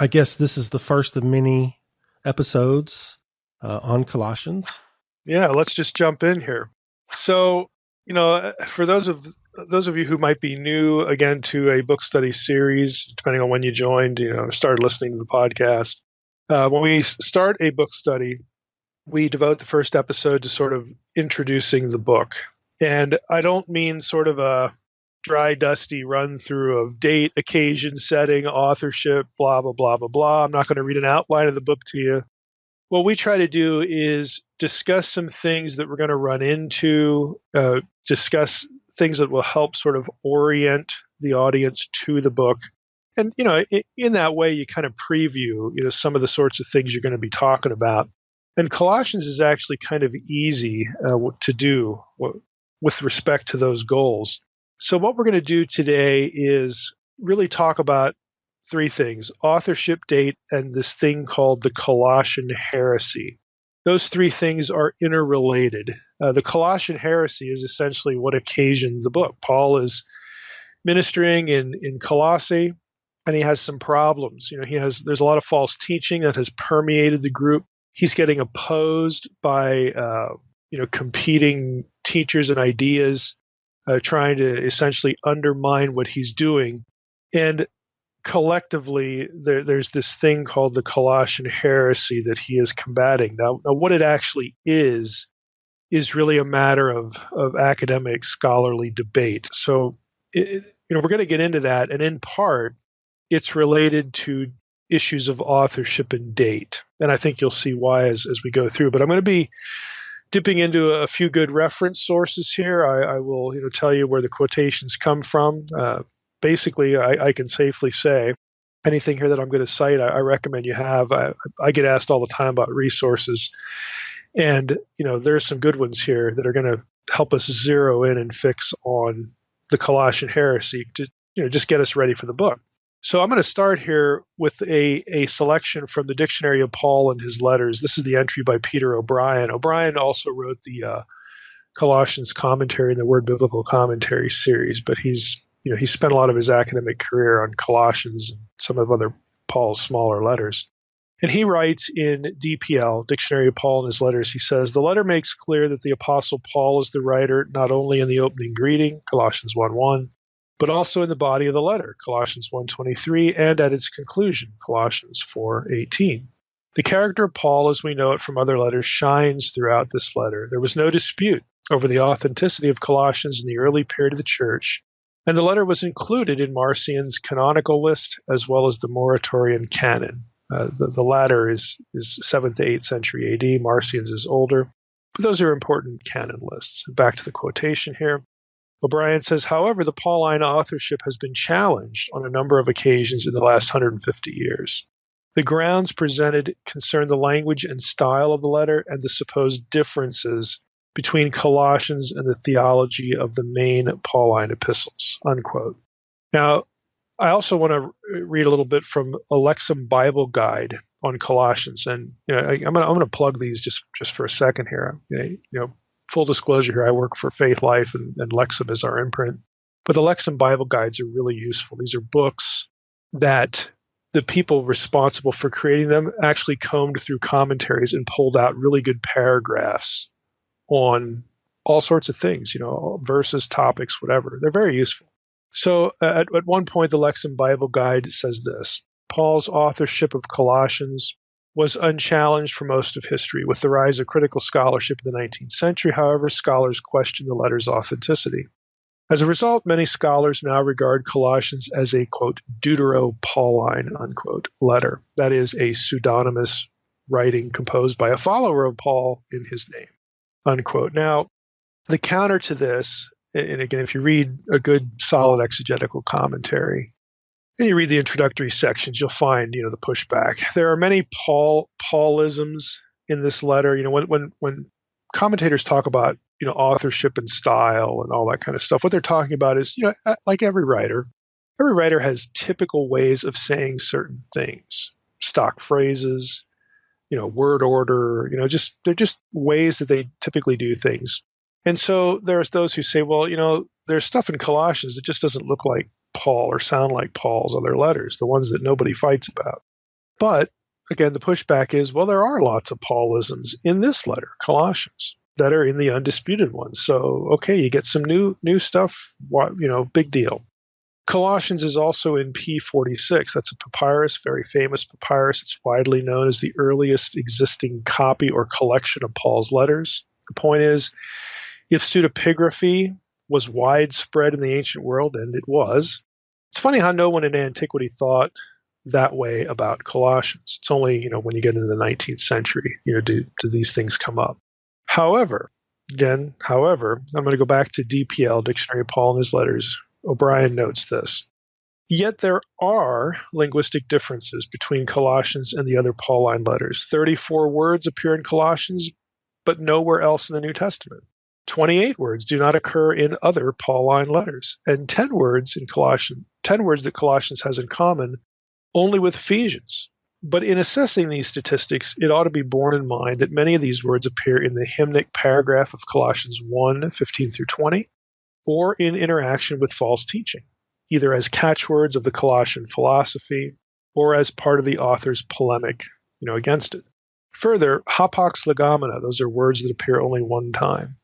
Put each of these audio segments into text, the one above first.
I guess this is the first of many episodes on Colossians. Yeah, let's just jump in here. So, for those of you who might be new again to a book study series, depending on when you joined, started listening to the podcast. When we start a book study, we devote the first episode to sort of introducing the book. And I don't mean sort of a dry, dusty run through of date, occasion, setting, authorship, blah, blah, blah, blah, blah. I'm not going to read an outline of the book to you. What we try to do is discuss some things that we're going to run into, discuss things that will help sort of orient the audience to the book. And, in that way, you kind of preview, some of the sorts of things you're going to be talking about. And Colossians is actually kind of easy to do with respect to those goals. So what we're going to do today is really talk about three things: authorship, date, and this thing called the Colossian Heresy. Those three things are interrelated. The Colossian Heresy is essentially what occasioned the book. Paul is ministering in Colossae, and he has some problems. There's a lot of false teaching that has permeated the group. He's getting opposed by competing teachers and ideas, trying to essentially undermine what he's doing. And collectively, there's this thing called the Colossian Heresy that he is combating. Now what it actually is really a matter of academic scholarly debate. So, we're going to get into that. And in part, it's related to issues of authorship and date. And I think you'll see why as we go through. But I'm going to be dipping into a few good reference sources here. I will tell you where the quotations come from. Basically, I can safely say anything here that I'm going to cite, I recommend you have. I get asked all the time about resources. And, there's some good ones here that are going to help us zero in and fix on the Colossian Heresy to, just get us ready for the book. So I'm going to start here with a selection from the Dictionary of Paul and his letters. This is the entry by Peter O'Brien. O'Brien also wrote the Colossians commentary and the Word Biblical Commentary series, but he spent a lot of his academic career on Colossians and some of other Paul's smaller letters. And he writes in DPL, Dictionary of Paul and his letters, he says, "The letter makes clear that the Apostle Paul is the writer not only in the opening greeting, Colossians 1:1, but also in the body of the letter, Colossians 1:23, and at its conclusion, Colossians 4:18. The character of Paul, as we know it from other letters, shines throughout this letter. There was no dispute over the authenticity of Colossians in the early period of the church, and the letter was included in Marcion's canonical list as well as the Muratorian canon. The latter is 7th to 8th century AD. Marcion's is older, but those are important canon lists. Back to the quotation here. O'Brien says, however, the Pauline authorship has been challenged on a number of occasions in the last 150 years. The grounds presented concern the language and style of the letter and the supposed differences between Colossians and the theology of the main Pauline epistles, unquote. Now, I also want to read a little bit from a Lexham Bible Guide on Colossians. And I'm going to plug these just for a second here. Full disclosure here, I work for Faith Life, and Lexham is our imprint. But the Lexham Bible Guides are really useful. These are books that the people responsible for creating them actually combed through commentaries and pulled out really good paragraphs on all sorts of things, verses, topics, whatever. They're very useful. So at one point, the Lexham Bible Guide says this: Paul's authorship of Colossians was unchallenged for most of history. With the rise of critical scholarship in the 19th century, however, scholars questioned the letter's authenticity. As a result, many scholars now regard Colossians as a, quote, Deutero-Pauline, unquote, letter. That is a pseudonymous writing composed by a follower of Paul in his name, unquote. Now, the counter to this, and again, if you read a good, solid exegetical commentary, and you read the introductory sections, you'll find, the pushback. There are many Paulisms in this letter. When commentators talk about, authorship and style and all that kind of stuff, what they're talking about is, like every writer has typical ways of saying certain things, stock phrases, word order, they're just ways that they typically do things. And so there's those who say, well, there's stuff in Colossians that just doesn't look like Paul or sound like Paul's other letters, the ones that nobody fights about. But again, the pushback is, well, there are lots of Paulisms in this letter, Colossians, that are in the undisputed ones. So, okay, you get some new stuff, big deal. Colossians is also in P46. That's a papyrus, very famous papyrus. It's widely known as the earliest existing copy or collection of Paul's letters. The point is, if pseudepigraphy was widespread in the ancient world, and it was, it's funny how no one in antiquity thought that way about Colossians. It's only, when you get into the 19th century, do these things come up. However, I'm going to go back to DPL, Dictionary of Paul and His Letters. O'Brien notes this. Yet there are linguistic differences between Colossians and the other Pauline letters. 34 words appear in Colossians, but nowhere else in the New Testament. 28 words do not occur in other Pauline letters, and 10 words that Colossians has in common only with Ephesians. But in assessing these statistics, it ought to be borne in mind that many of these words appear in the hymnic paragraph of Colossians 1:15 through 20, or in interaction with false teaching, either as catchwords of the Colossian philosophy or as part of the author's polemic, against it. Further, hapax legomena, those are words that appear only one time.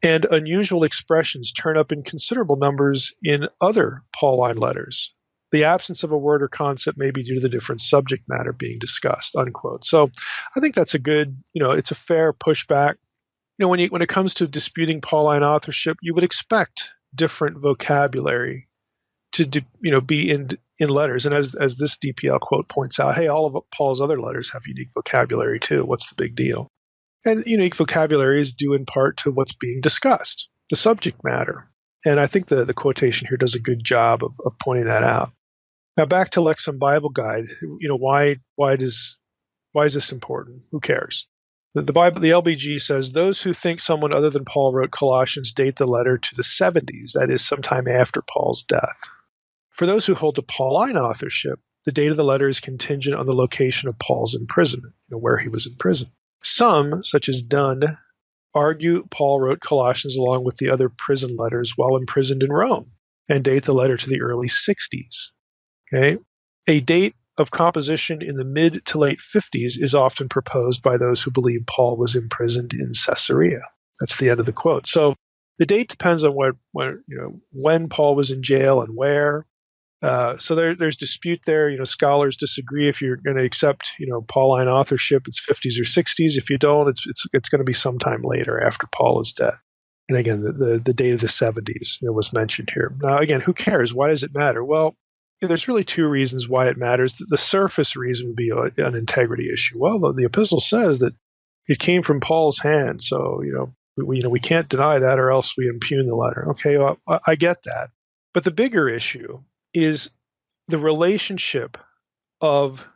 And unusual expressions turn up in considerable numbers in other Pauline letters. The absence of a word or concept may be due to the different subject matter being discussed, unquote. So I think that's a good, it's a fair pushback. When it comes to disputing Pauline authorship, you would expect different vocabulary to be in letters. And as this DPL quote points out, hey, all of Paul's other letters have unique vocabulary too. What's the big deal? And unique vocabulary is due in part to what's being discussed, the subject matter. And I think the quotation here does a good job of pointing that out. Now back to Lexham Bible Guide. Why is this important? Who cares? The LBG says, those who think someone other than Paul wrote Colossians date the letter to the 70s, that is, sometime after Paul's death. For those who hold to Pauline authorship, the date of the letter is contingent on the location of Paul's imprisonment, where he was in prison. Some, such as Dunn, argue Paul wrote Colossians along with the other prison letters while imprisoned in Rome, and date the letter to the early 60s. Okay? A date of composition in the mid to late 50s is often proposed by those who believe Paul was imprisoned in Caesarea. That's the end of the quote. So the date depends on when Paul was in jail and where. So there's dispute there. Scholars disagree if you're going to accept Pauline authorship. It's 50s or 60s. If you don't, it's going to be sometime later after Paul is dead. And again, the date of the 70s was mentioned here. Now again, who cares? Why does it matter? Well, there's really two reasons why it matters. The surface reason would be an integrity issue. Well, the epistle says that it came from Paul's hand, so we can't deny that, or else we impugn the letter. Okay, well, I get that, but the bigger issue is the relationship of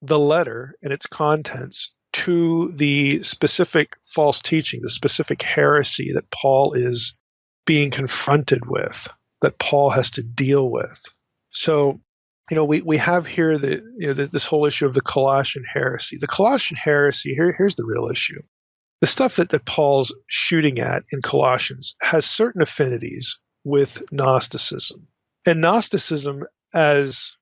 the letter and its contents to the specific false teaching, the specific heresy that Paul is being confronted with, that Paul has to deal with. So, we have here this whole issue of the Colossian Heresy. The Colossian Heresy, here's the real issue. The stuff that Paul's shooting at in Colossians has certain affinities with Gnosticism. And Gnosticism as,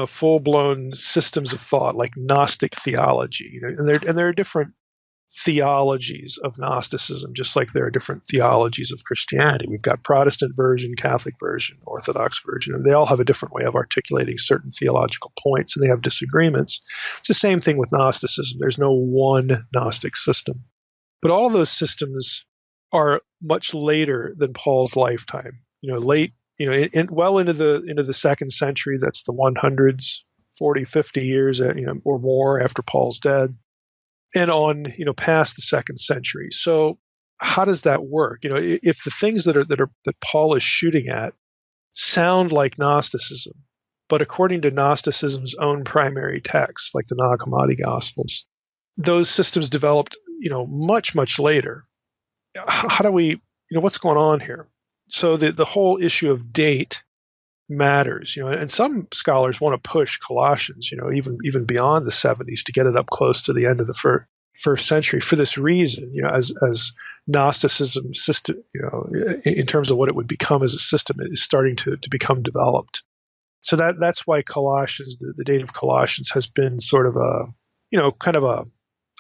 full-blown systems of thought, like Gnostic theology, and there are different theologies of Gnosticism, just like there are different theologies of Christianity. We've got Protestant version, Catholic version, Orthodox version, and they all have a different way of articulating certain theological points, and they have disagreements. It's the same thing with Gnosticism. There's no one Gnostic system. But all those systems are much later than Paul's lifetime. Well into the second century. That's the 100s, 40, 50 years, or more after Paul's dead. And on, past the second century. So how does that work? If the things that Paul is shooting at sound like Gnosticism, but according to Gnosticism's own primary texts, like the Nag Hammadi Gospels, those systems developed, much, much later. How do we, what's going on here? So the whole issue of date matters, and some scholars want to push Colossians, even beyond the 70s to get it up close to the end of the first century for this reason, as Gnosticism system, in terms of what it would become as a system, is starting to become developed. So that's why Colossians, the date of Colossians, has been sort of a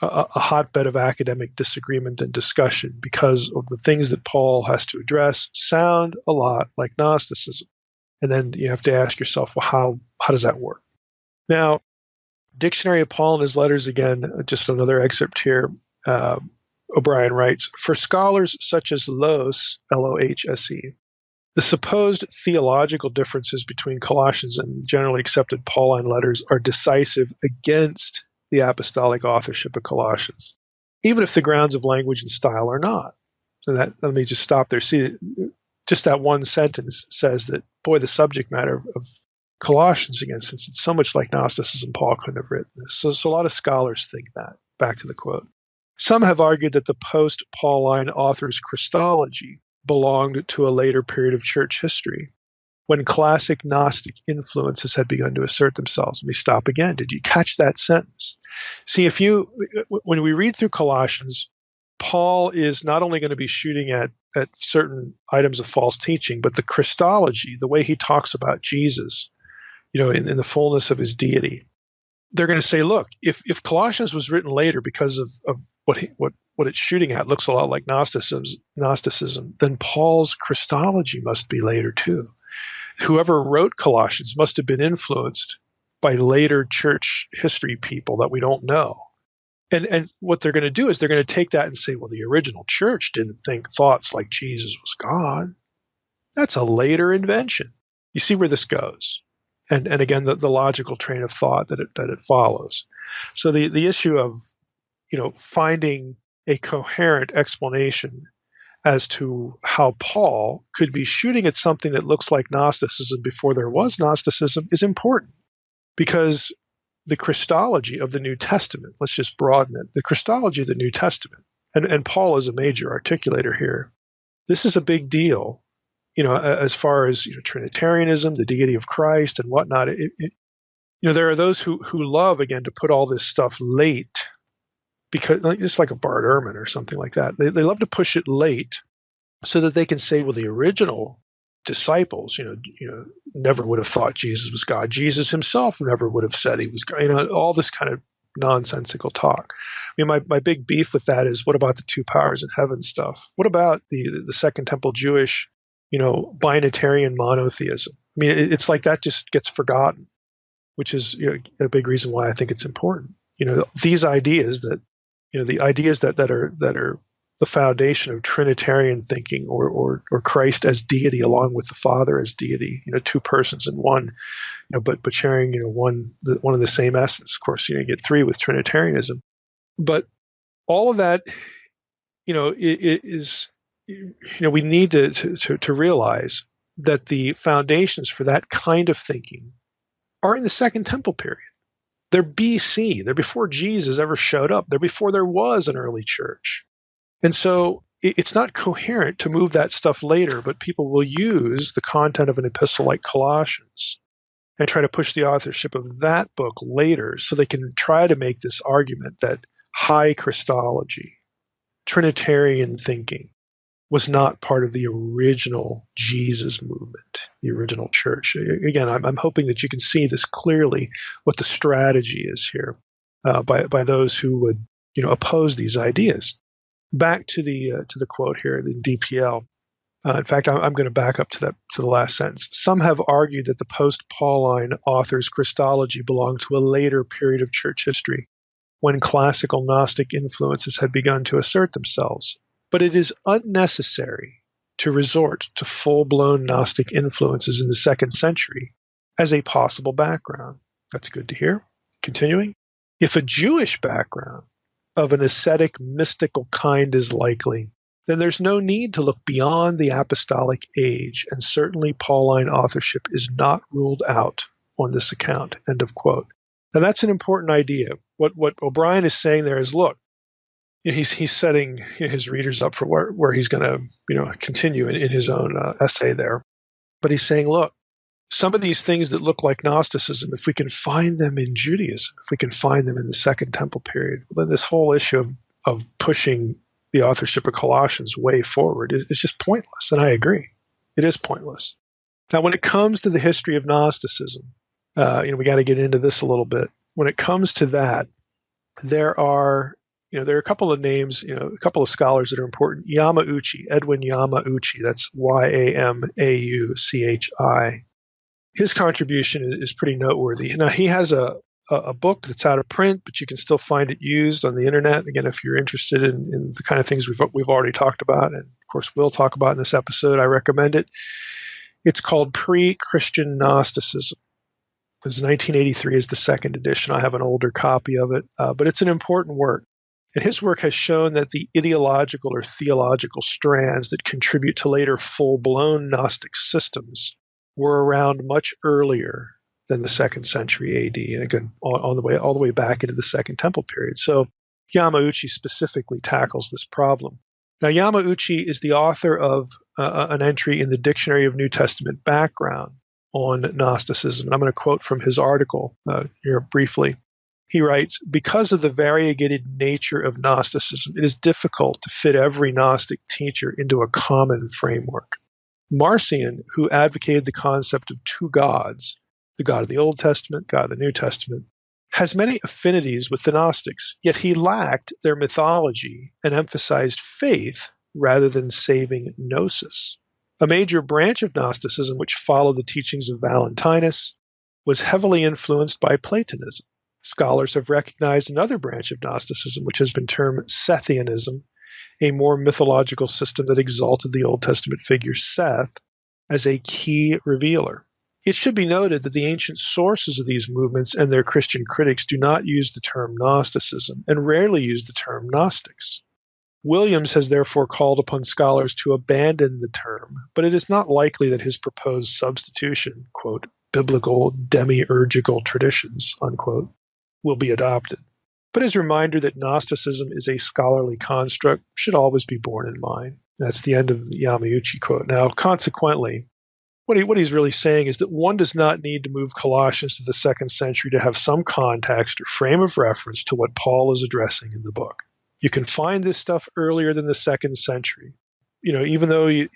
hotbed of academic disagreement and discussion, because of the things that Paul has to address sound a lot like Gnosticism. And then you have to ask yourself, well, how does that work? Now, Dictionary of Paul and his letters, again, just another excerpt here. O'Brien writes, for scholars such as Lohse, Lohse, the supposed theological differences between Colossians and generally accepted Pauline letters are decisive against the apostolic authorship of Colossians, even if the grounds of language and style are not. And let me just stop there. See, just that one sentence says that, boy, the subject matter of Colossians, again, since it's so much like Gnosticism, Paul couldn't have written this. So a lot of scholars think that. Back to the quote. Some have argued that the post-Pauline author's Christology belonged to a later period of church history, when classic Gnostic influences had begun to assert themselves. Let me stop again. Did you catch that sentence? See, when we read through Colossians, Paul is not only going to be shooting at certain items of false teaching, but the Christology, the way he talks about Jesus, in the fullness of his deity. They're going to say, look, if Colossians was written later because of what it's shooting at looks a lot like Gnosticism, then Paul's Christology must be later too. Whoever wrote Colossians must have been influenced by later church history people that we don't know. And what they're going to do is they're going to take that and say, well, the original church didn't think thoughts like Jesus was God. That's a later invention. You see where this goes. And again, the logical train of thought that it follows. So the issue of finding a coherent explanation as to how Paul could be shooting at something that looks like Gnosticism before there was Gnosticism is important, because the Christology of the New Testament, let's just broaden it, the Christology of the New Testament, and Paul is a major articulator here. This is a big deal, as far as Trinitarianism, the deity of Christ, and whatnot. There are those who love, again, to put all this stuff late, because just like a Bart Ehrman or something like that. They love to push it late so that they can say, well, the original disciples, never would have thought Jesus was God. Jesus himself never would have said he was God. All this kind of nonsensical talk. I mean, my big beef with that is, what about the two powers in heaven stuff? What about the Second Temple Jewish, binitarian monotheism? I mean, it's like that just gets forgotten, which is a big reason why I think it's important. These ideas that, the ideas that are the foundation of Trinitarian thinking, or Christ as deity along with the Father as deity, two persons in one, but sharing, one of the same essence. Of course, you get three with Trinitarianism, but all of that, it is, we need to realize that the foundations for that kind of thinking are in the Second Temple period. They're BC. They're before Jesus ever showed up. They're before there was an early church. And so it's not coherent to move that stuff later, but people will use the content of an epistle like Colossians and try to push the authorship of that book later, so they can try to make this argument that high Christology, Trinitarian thinking, was not part of the original Jesus movement, the original church. Again, I'm hoping that you can see this clearly, what the strategy is here by those who would oppose these ideas. Back to the quote here, the DPL. In fact, I'm going to back up to the last sentence. Some have argued that the post-Pauline author's Christology belonged to a later period of church history, when classical Gnostic influences had begun to assert themselves. But it is unnecessary to resort to full-blown Gnostic influences in the 2nd century as a possible background. That's good to hear. Continuing. If a Jewish background of an ascetic, mystical kind is likely, then there's no need to look beyond the apostolic age, and certainly Pauline authorship is not ruled out on this account. End of quote. Now that's an important idea. What O'Brien is saying there is, look, he's setting his readers up for where he's going to continue in his own essay there. But he's saying, look, some of these things that look like Gnosticism, if we can find them in Judaism, if we can find them in the Second Temple period, then this whole issue of pushing the authorship of Colossians way forward is just pointless. And I agree. It is pointless. Now, when it comes to the history of Gnosticism, we got to get into this a little bit. When it comes to that, there are a couple of names, a couple of scholars that are important. Yamauchi, Edwin Yamauchi, that's Yamauchi. His contribution is pretty noteworthy. Now, he has a book that's out of print, but you can still find it used on the internet. Again, if you're interested in the kind of things we've already talked about, and of course we'll talk about in this episode, I recommend it. It's called Pre-Christian Gnosticism. It was 1983 is the second edition. I have an older copy of it, but it's an important work. And his work has shown that the ideological or theological strands that contribute to later full-blown Gnostic systems were around much earlier than the 2nd century AD, and again, all the way back into the Second Temple period. So Yamauchi specifically tackles this problem. Now, Yamauchi is the author of an entry in the Dictionary of New Testament Background on Gnosticism. And I'm going to quote from his article here briefly. He writes, "Because of the variegated nature of Gnosticism, it is difficult to fit every Gnostic teacher into a common framework. Marcion, who advocated the concept of two gods, the God of the Old Testament, God of the New Testament, has many affinities with the Gnostics, yet he lacked their mythology and emphasized faith rather than saving gnosis. A major branch of Gnosticism, which followed the teachings of Valentinus, was heavily influenced by Platonism. Scholars have recognized another branch of Gnosticism, which has been termed Sethianism, a more mythological system that exalted the Old Testament figure Seth as a key revealer. It should be noted that the ancient sources of these movements and their Christian critics do not use the term Gnosticism and rarely use the term Gnostics. Williams has therefore called upon scholars to abandon the term, but it is not likely that his proposed substitution, quote, biblical demiurgical traditions, unquote, will be adopted. But his reminder that Gnosticism is a scholarly construct should always be borne in mind." That's the end of the Yamauchi quote. Now, consequently, what he's really saying is that one does not need to move Colossians to the 2nd century to have some context or frame of reference to what Paul is addressing in the book. You can find this stuff earlier than the 2nd century. Even though, you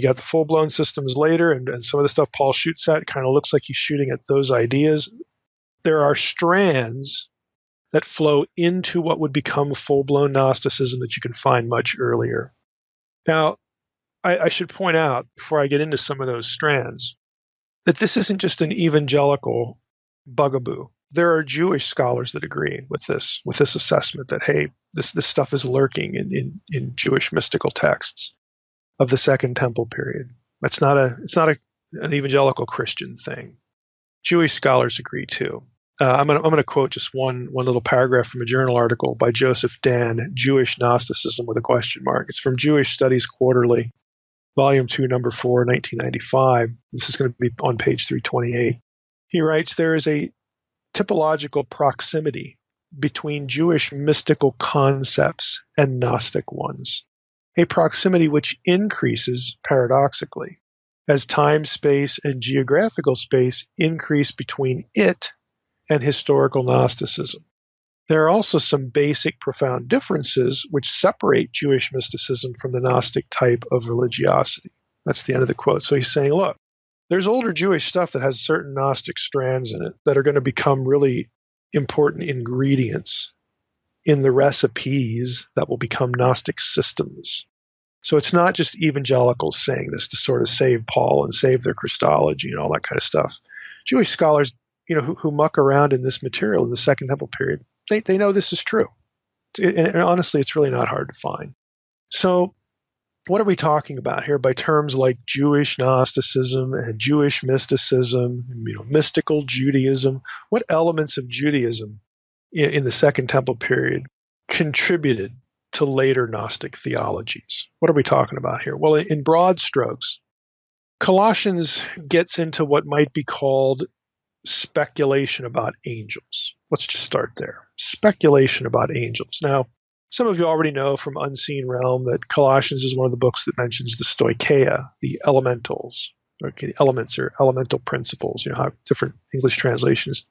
got the full-blown systems later, and some of the stuff Paul shoots at kind of looks like he's shooting at those ideas, there are strands that flow into what would become full-blown Gnosticism that you can find much earlier. Now, I should point out, before I get into some of those strands, that this isn't just an evangelical bugaboo. There are Jewish scholars that agree with this assessment that, hey, this stuff is lurking in Jewish mystical texts of the Second Temple period. It's not an evangelical Christian thing. Jewish scholars agree too. I'm going to quote just one little paragraph from a journal article by Joseph Dan, Jewish Gnosticism with a question mark. It's from Jewish Studies Quarterly, Volume 2, Number 4, 1995. This is going to be on page 328. He writes, "There is a typological proximity between Jewish mystical concepts and Gnostic ones, a proximity which increases paradoxically as time, space, and geographical space increase between it and historical Gnosticism. There are also some basic profound differences which separate Jewish mysticism from the Gnostic type of religiosity." That's the end of the quote. So he's saying, look, there's older Jewish stuff that has certain Gnostic strands in it that are going to become really important ingredients in the recipes that will become Gnostic systems. So it's not just evangelicals saying this to sort of save Paul and save their Christology and all that kind of stuff. Jewish scholars, who muck around in this material in the Second Temple period, they know this is true. And honestly, it's really not hard to find. So what are we talking about here by terms like Jewish Gnosticism and Jewish mysticism, mystical Judaism? What elements of Judaism in the Second Temple period contributed to later Gnostic theologies? What are we talking about here? Well, in broad strokes, Colossians gets into what might be called speculation about angels. Let's just start there. Speculation about angels. Now, some of you already know from Unseen Realm that Colossians is one of the books that mentions the stoicheia, the elementals. Okay, elements or elemental principles. How different English translations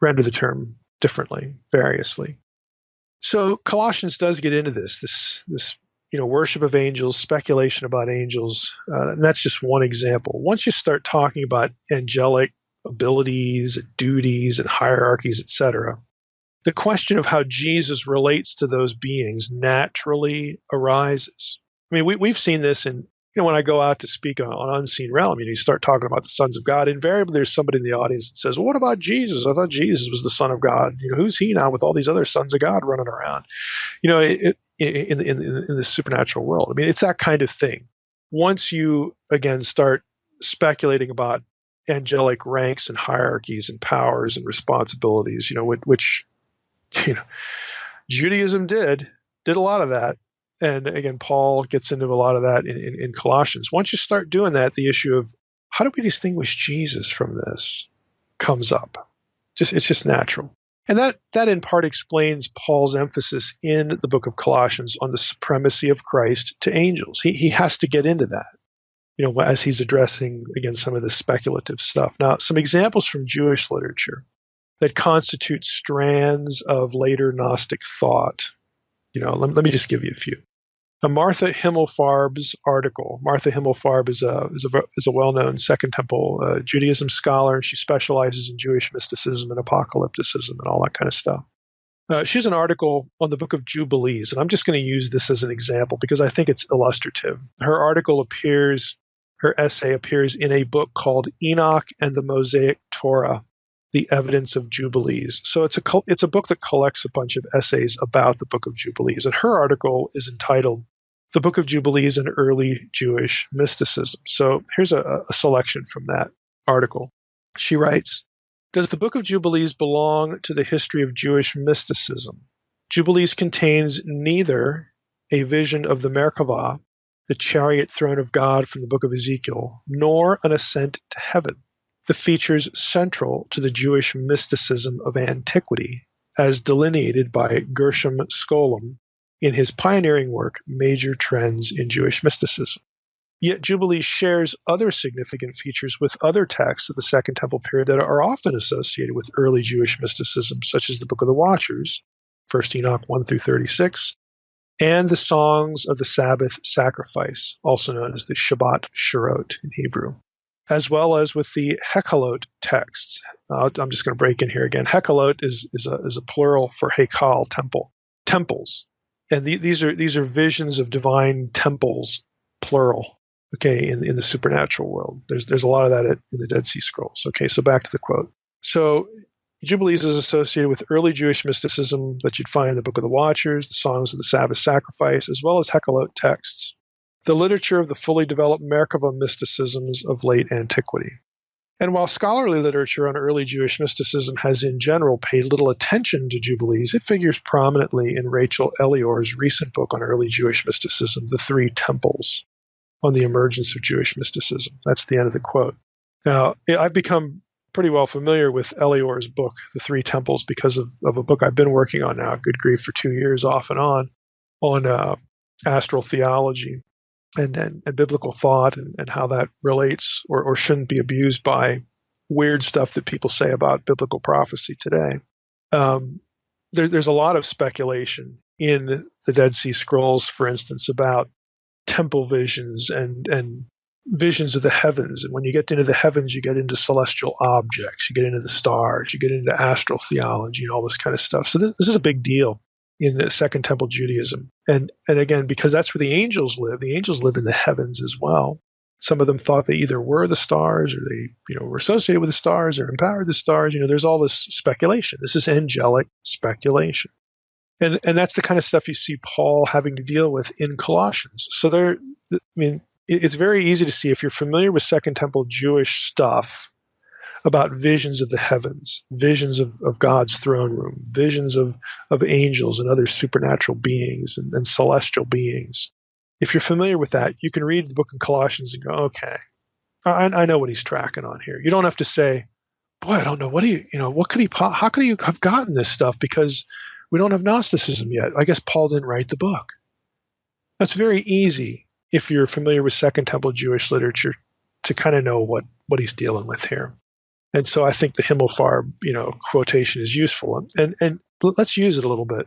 render the term differently, variously. So Colossians does get into this worship of angels, speculation about angels, and that's just one example. Once you start talking about angelic abilities, duties, and hierarchies, etc., the question of how Jesus relates to those beings naturally arises. I mean, we've seen this in, when I go out to speak on Unseen Realm, you start talking about the sons of God. Invariably, there's somebody in the audience that says, well, what about Jesus? I thought Jesus was the Son of God. Who's he now with all these other sons of God running around? In the supernatural world. I mean, it's that kind of thing. Once you, again, start speculating about angelic ranks and hierarchies and powers and responsibilities, which Judaism did a lot of that. And again, Paul gets into a lot of that in Colossians. Once you start doing that, the issue of how do we distinguish Jesus from this comes up. It's just natural. And that in part explains Paul's emphasis in the book of Colossians on the supremacy of Christ to angels. He has to get into that, as he's addressing, again, some of the speculative stuff. Now, some examples from Jewish literature that constitute strands of later Gnostic thought. Let me just give you a few. Now, Martha Himmelfarb's article. Martha Himmelfarb is a well-known Second Temple Judaism scholar. She specializes in Jewish mysticism and apocalypticism and all that kind of stuff. She has an article on the book of Jubilees, and I'm just going to use this as an example because I think it's illustrative. Her essay appears in a book called Enoch and the Mosaic Torah, The Evidence of Jubilees. So it's a book that collects a bunch of essays about the book of Jubilees. And her article is entitled The Book of Jubilees and Early Jewish Mysticism. So here's a selection from that article. She writes, does the book of Jubilees belong to the history of Jewish mysticism? Jubilees contains neither a vision of the Merkavah, the chariot throne of God from the book of Ezekiel, nor an ascent to heaven, the features central to the Jewish mysticism of antiquity, as delineated by Gershom Scholem in his pioneering work, Major Trends in Jewish Mysticism. Yet Jubilees shares other significant features with other texts of the Second Temple period that are often associated with early Jewish mysticism, such as the Book of the Watchers, 1 Enoch 1 through 36, and the Songs of the Sabbath Sacrifice, also known as the Shabbat Shirot in Hebrew, as well as with the Hekalot texts. I'm just going to break in here again. Hekalot is a plural for Hekal, temples, and these are visions of divine temples, plural. Okay, in the supernatural world, there's a lot of that in the Dead Sea Scrolls. Okay, so back to the quote. So Jubilees is associated with early Jewish mysticism that you'd find in the Book of the Watchers, the Songs of the Sabbath Sacrifice, as well as Hekalot texts, the literature of the fully developed Merkava mysticisms of late antiquity. And while scholarly literature on early Jewish mysticism has in general paid little attention to Jubilees, it figures prominently in Rachel Elior's recent book on early Jewish mysticism, The Three Temples, on the emergence of Jewish mysticism. That's the end of the quote. Now, I've become pretty well familiar with Elior's book, The Three Temples, because of a book I've been working on now, good grief, for 2 years off and on astral theology and biblical thought and how that relates or shouldn't be abused by weird stuff that people say about biblical prophecy today. There's a lot of speculation in the Dead Sea Scrolls, for instance, about temple visions and visions of the heavens. And when you get into the heavens, you get into celestial objects, you get into the stars, you get into astral theology and all this kind of stuff. So this is a big deal in the Second Temple Judaism. And again, because that's where the angels live in the heavens as well. Some of them thought they either were the stars or they were associated with the stars or empowered the stars. There's all this speculation. This is angelic speculation. And that's the kind of stuff you see Paul having to deal with in Colossians. So it's very easy to see, if you're familiar with Second Temple Jewish stuff about visions of the heavens, visions of God's throne room, visions of angels and other supernatural beings and celestial beings. If you're familiar with that, you can read the book of Colossians and go, okay, I know what he's tracking on here. You don't have to say, boy, I don't know, how could he have gotten this stuff, because we don't have Gnosticism yet. I guess Paul didn't write the book. That's very easy if you're familiar with Second Temple Jewish literature to kind of know what he's dealing with here. And so I think the Himmelfarb, quotation is useful. And let's use it a little bit.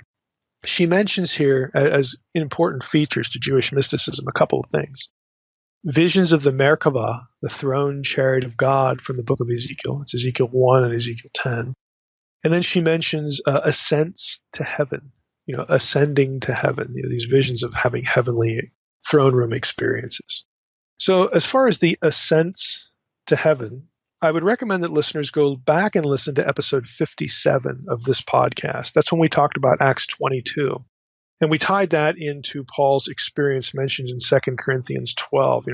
she mentions here as important features to Jewish mysticism a couple of things. Visions of the Merkava, the throne chariot of God from the book of Ezekiel. It's Ezekiel 1 and Ezekiel 10. And then she mentions ascents to heaven, ascending to heaven, these visions of having heavenly throne room experiences. So as far as the ascents to heaven, I would recommend that listeners go back and listen to episode 57 of this podcast. That's when we talked about Acts 22. And we tied that into Paul's experience mentioned in 2 Corinthians 12,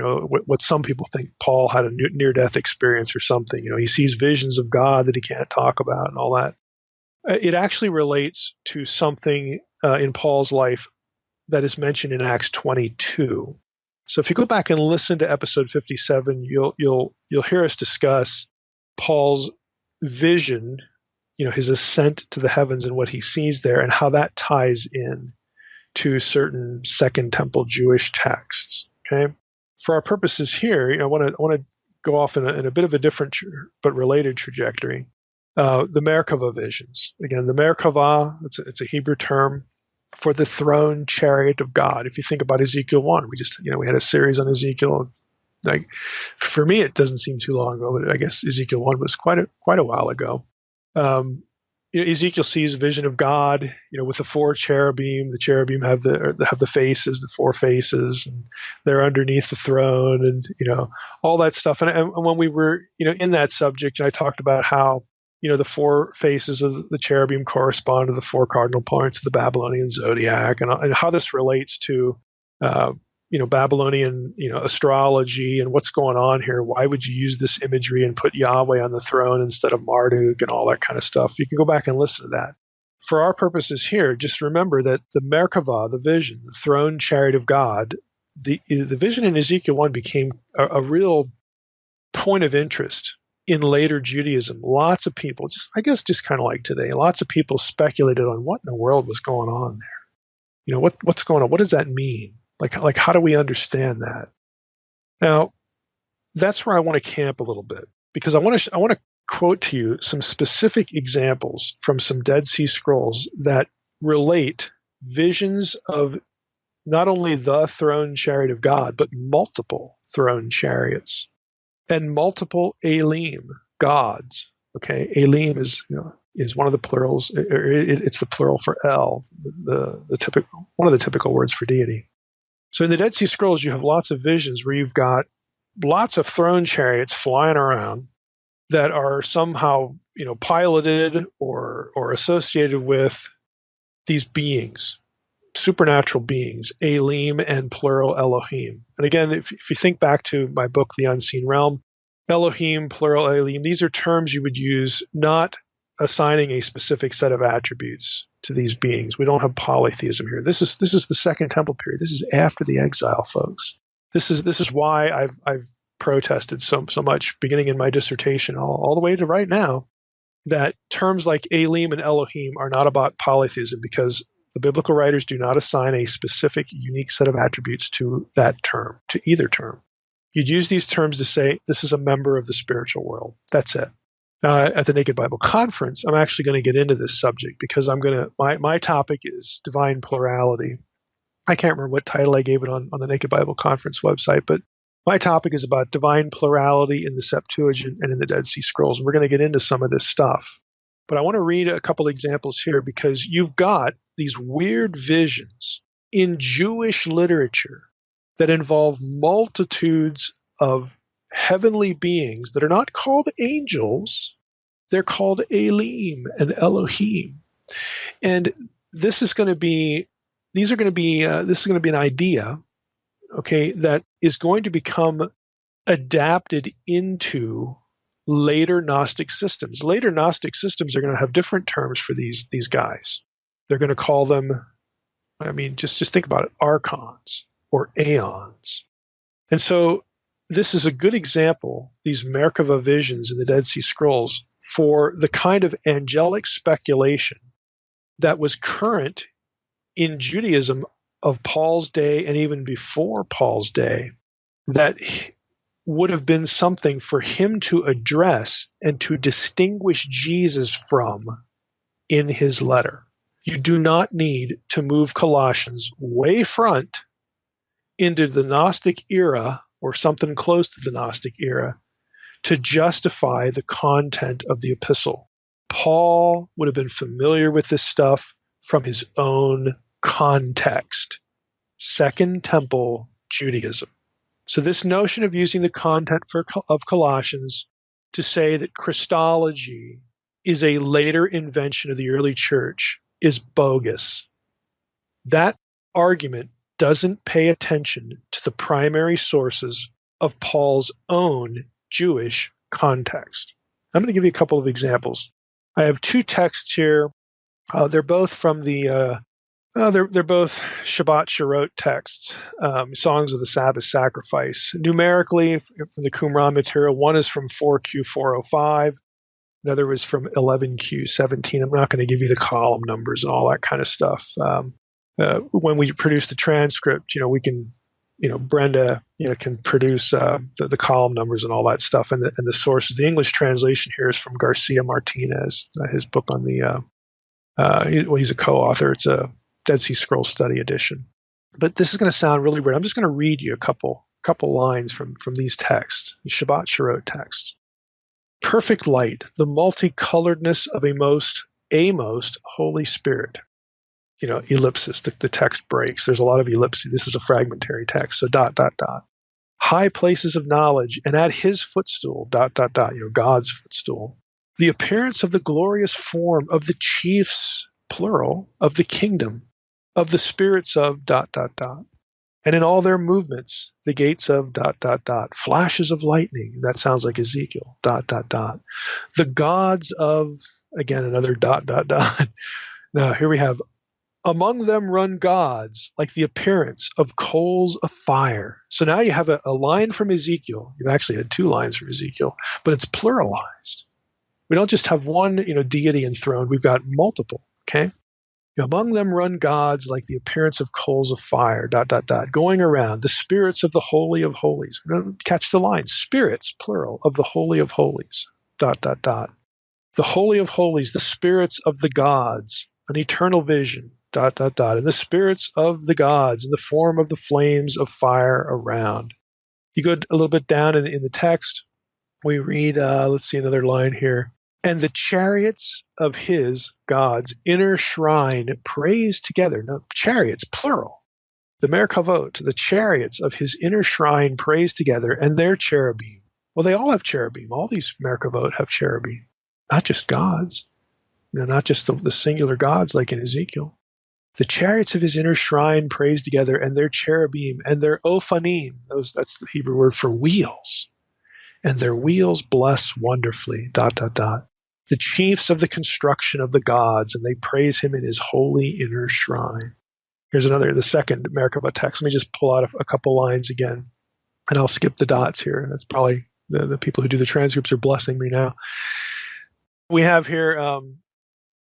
what some people think Paul had a near-death experience or something. He sees visions of God that he can't talk about and all that. It actually relates to something in Paul's life that is mentioned in Acts 22. So if you go back and listen to episode 57, you'll hear us discuss Paul's vision, his ascent to the heavens and what he sees there, and how that ties in to certain Second Temple Jewish texts. Okay, for our purposes here, I want to go off in a bit of a different but related trajectory. The Merkava visions. Again, the Merkava, it's a Hebrew term for the throne chariot of God. If you think about Ezekiel 1, we had a series on Ezekiel. Like, for me, it doesn't seem too long ago, but I guess Ezekiel 1 was quite a while ago. Ezekiel sees a vision of God, with the four cherubim. The cherubim have the faces, the four faces, and they're underneath the throne, and all that stuff. And when we were in that subject, I talked about how the four faces of the cherubim correspond to the four cardinal points of the Babylonian zodiac, and how this relates to Babylonian astrology and what's going on here. Why would you use this imagery and put Yahweh on the throne instead of Marduk and all that kind of stuff? You can go back and listen to that. For our purposes here, just remember that the Merkava, the vision, the throne chariot of God, the vision in Ezekiel 1 became a real point of interest in later Judaism. Lots of people, just kind of like today, lots of people speculated on what in the world was going on there. What's going on? What does that mean? Like how do we understand that? Now, that's where I want to camp a little bit, because I want to quote to you some specific examples from some Dead Sea Scrolls that relate visions of not only the throne chariot of God, but multiple throne chariots and multiple Elim, gods. Okay, Elim is one of the plurals. It's the plural for El, the typical one of the typical words for deity. So in the Dead Sea Scrolls, you have lots of visions where you've got lots of throne chariots flying around that are somehow, piloted or associated with these beings, supernatural beings, Elim and plural Elohim. And again, if you think back to my book, The Unseen Realm, Elohim, plural Elim, these are terms you would use not assigning a specific set of attributes to these beings. We don't have polytheism here. This is the Second Temple period. This is after the exile, folks. This is why I've protested so much, beginning in my dissertation all the way to right now, that terms like Elim and Elohim are not about polytheism, because the biblical writers do not assign a specific, unique set of attributes to that term, to either term. You'd use these terms to say this is a member of the spiritual world. That's it. At the Naked Bible Conference, I'm actually going to get into this subject, because my topic is divine plurality. I can't remember what title I gave it on the Naked Bible Conference website, but my topic is about divine plurality in the Septuagint and in the Dead Sea Scrolls. And we're going to get into some of this stuff. But I want to read a couple examples here, because you've got these weird visions in Jewish literature that involve multitudes of heavenly beings that are not called angels. They're called Elim and Elohim. And this is going to be an idea, okay, that is going to become adapted into later Gnostic systems. Later Gnostic systems are going to have different terms for these guys. They're going to call them, just think about it, archons or aeons. And so this is a good example, these Merkava visions in the Dead Sea Scrolls, for the kind of angelic speculation that was current in Judaism of Paul's day and even before Paul's day, that would have been something for him to address and to distinguish Jesus from in his letter. You do not need to move Colossians way front into the Gnostic era or something close to the Gnostic era to justify the content of the epistle. Paul would have been familiar with this stuff from his own context. Second Temple Judaism. So this notion of using the content of Colossians to say that Christology is a later invention of the early church is bogus. That argument doesn't pay attention to the primary sources of Paul's own Jewish context. I'm going to give you a couple of examples. I have two texts here. They're both from the they're both Shabbat Sharot texts, Songs of the Sabbath Sacrifice. Numerically, from the Qumran material, one is from 4Q405, another is from 11Q17. I'm not going to give you the column numbers and all that kind of stuff. When we produce the transcript, we can, Brenda, can produce the column numbers and all that stuff, and the sources. The English translation here is from Garcia Martinez, his book on the. He's a co-author. It's a Dead Sea Scrolls Study Edition. But this is going to sound really weird. I'm just going to read you a couple lines from these texts, the Shabbat Sharot texts. Perfect light, the multicoloredness of a most Holy Spirit. Ellipsis, the text breaks. There's a lot of ellipses. This is a fragmentary text, so ... High places of knowledge, and at his footstool, ... God's footstool. The appearance of the glorious form of the chiefs, plural, of the kingdom, of the spirits of ... And in all their movements, the gates of ... Flashes of lightning, that sounds like Ezekiel, ... The gods of, again, another ... Now, here we have, among them run gods, like the appearance of coals of fire. So now you have a line from Ezekiel. You've actually had two lines from Ezekiel, but it's pluralized. We don't just have one, deity enthroned. We've got multiple, okay? Among them run gods like the appearance of coals of fire, ... Going around, the spirits of the Holy of Holies. Catch the line. Spirits, plural, of the Holy of Holies, ... The Holy of Holies, the spirits of the gods, an eternal vision, ... And the spirits of the gods in the form of the flames of fire around. You go a little bit down in the text. We read, let's see another line here. And the chariots of his, God's, inner shrine praise together. No, chariots, plural. The Merkavot, the chariots of his inner shrine praise together, and their cherubim. Well, they all have cherubim. All these Merkavot have cherubim. Not just gods. Not just the singular gods like in Ezekiel. The chariots of his inner shrine praise together, and their cherubim, and their ophanim. That's the Hebrew word for wheels. And their wheels bless wonderfully, ... The chiefs of the construction of the gods, and they praise him in his holy inner shrine. Here's the second Merkava text. Let me just pull out a couple lines again, and I'll skip the dots here. That's probably the people who do the transcripts are blessing me now. We have here,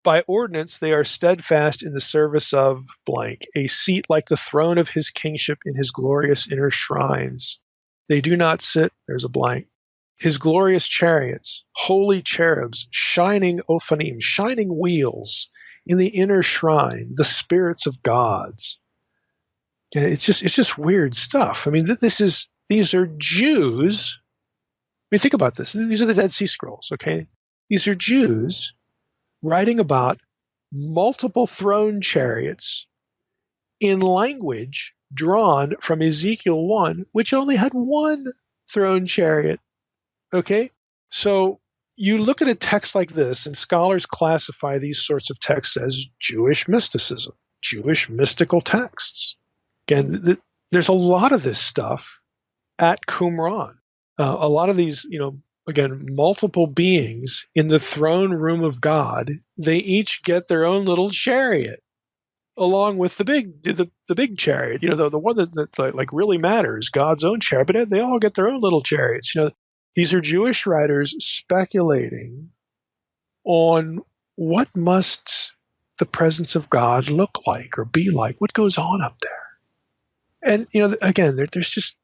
by ordinance they are steadfast in the service of blank, a seat like the throne of his kingship in his glorious inner shrines. They do not sit, there's a blank. His glorious chariots, holy cherubs, shining ophanim, shining wheels in the inner shrine, the spirits of gods. And it's just weird stuff. I mean, these are Jews. I mean, think about this. These are the Dead Sea Scrolls, okay? These are Jews writing about multiple throne chariots in language drawn from Ezekiel 1, which only had one throne chariot. Okay? So you look at a text like this, and scholars classify these sorts of texts as Jewish mysticism, Jewish mystical texts. Again, there's a lot of this stuff at Qumran. A lot of these, again, multiple beings in the throne room of God, they each get their own little chariot, along with the big chariot, the one that like really matters, God's own chariot, but they all get their own little chariots. These are Jewish writers speculating on what must the presence of God look like or be like, what goes on up there. And, again, there's just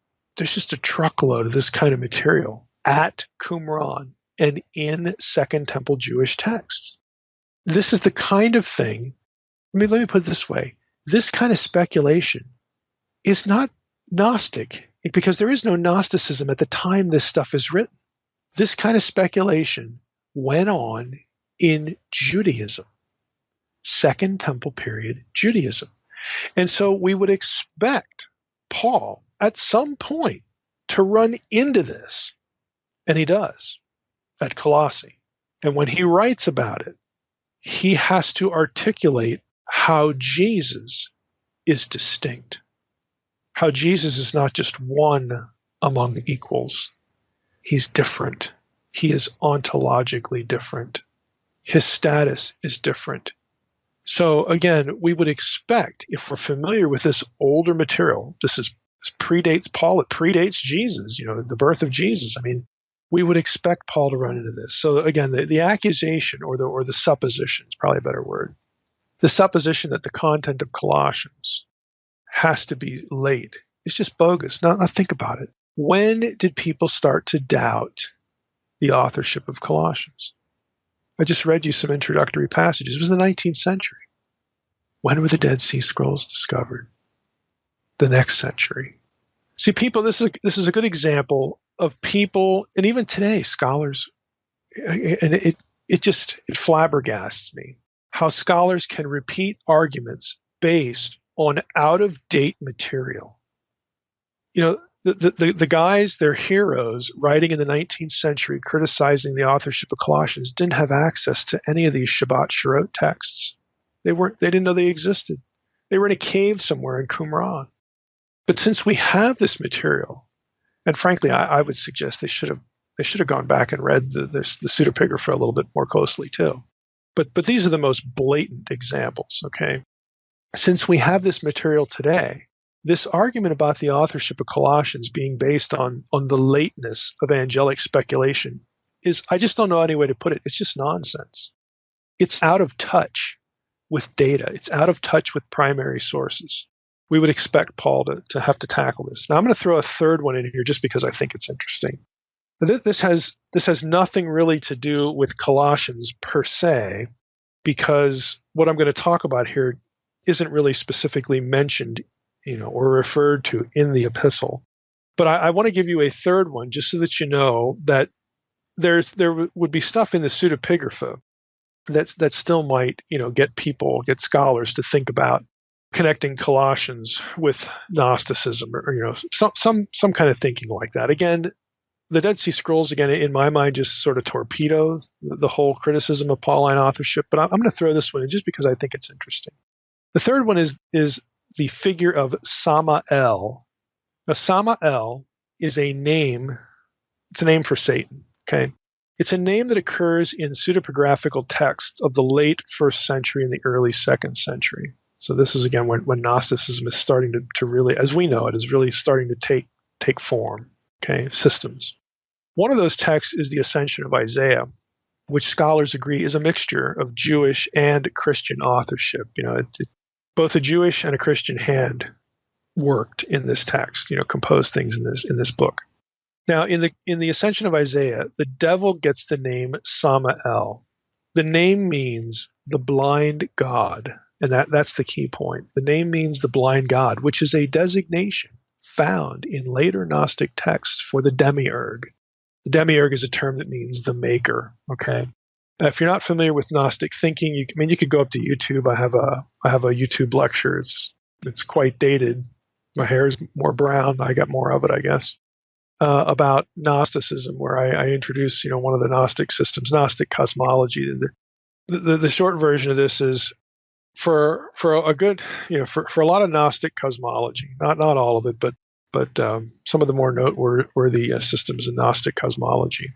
a truckload of this kind of material at Qumran and in Second Temple Jewish texts. This is the kind of thing let me put it this way. This kind of speculation is not Gnostic, because there is no Gnosticism at the time this stuff is written. This kind of speculation went on in Judaism, Second Temple period Judaism. And so we would expect Paul at some point to run into this, and he does at Colossae. And when he writes about it, he has to articulate how Jesus is distinct, how Jesus is not just one among equals. He's different. He is ontologically different. His status is different. So again, we would expect, if we're familiar with this older material, this predates Paul, it predates Jesus, the birth of Jesus. We would expect Paul to run into this. So again, the accusation or the supposition is probably a better word. The supposition that the content of Colossians has to be late is just bogus. Now think about it. When did people start to doubt the authorship of Colossians? I just read you some introductory passages. It was the 19th century. When were the Dead Sea Scrolls discovered? The next century. See, people, this is a good example of people, and even today, scholars, and it flabbergasts me how scholars can repeat arguments based on out-of-date material. The guys, they're heroes, writing in the 19th century criticizing the authorship of Colossians, didn't have access to any of these Shabbat Shirot texts. They didn't know they existed. They were in a cave somewhere in Qumran. But since we have this material, and frankly, I would suggest they should have gone back and read the pseudepigrapha a little bit more closely too. But these are the most blatant examples. Okay, since we have this material today, this argument about the authorship of Colossians being based on the lateness of angelic speculation is, I just don't know any way to put it. It's just nonsense. It's out of touch with data. It's out of touch with primary sources. We would expect Paul to have to tackle this. Now I'm going to throw a third one in here just because I think it's interesting. This has nothing really to do with Colossians per se, because what I'm going to talk about here isn't really specifically mentioned, or referred to in the epistle. But I want to give you a third one just so that you know that there would be stuff in the pseudepigrapha that still might, get scholars to think about connecting Colossians with Gnosticism, or some kind of thinking like that. Again, the Dead Sea Scrolls, again, in my mind, just sort of torpedo the whole criticism of Pauline authorship. But I'm going to throw this one in just because I think it's interesting. The third one is the figure of Samael. Now, Samael is a name. It's a name for Satan. Okay, it's a name that occurs in pseudepigraphical texts of the late 1st century and the early 2nd century. So this is, again, when Gnosticism is starting to really, as we know it, is really starting to take form, okay, systems. One of those texts is the Ascension of Isaiah, which scholars agree is a mixture of Jewish and Christian authorship. Both a Jewish and a Christian hand worked in this text, composed things in this book. Now, in the Ascension of Isaiah, the devil gets the name Samael. The name means the blind God. And that's the key point. The name means the blind God, which is a designation found in later Gnostic texts for the demiurge. The demiurge is a term that means the maker. Okay. Now, if you're not familiar with Gnostic thinking, you could go up to YouTube. I have a YouTube lecture. It's quite dated. My hair is more brown. I got more of it, I guess. About Gnosticism, where I introduce one of the Gnostic systems, Gnostic cosmology. The short version of this is, for a good, for a lot of Gnostic cosmology, not all of it, but some of the more noteworthy systems in Gnostic cosmology.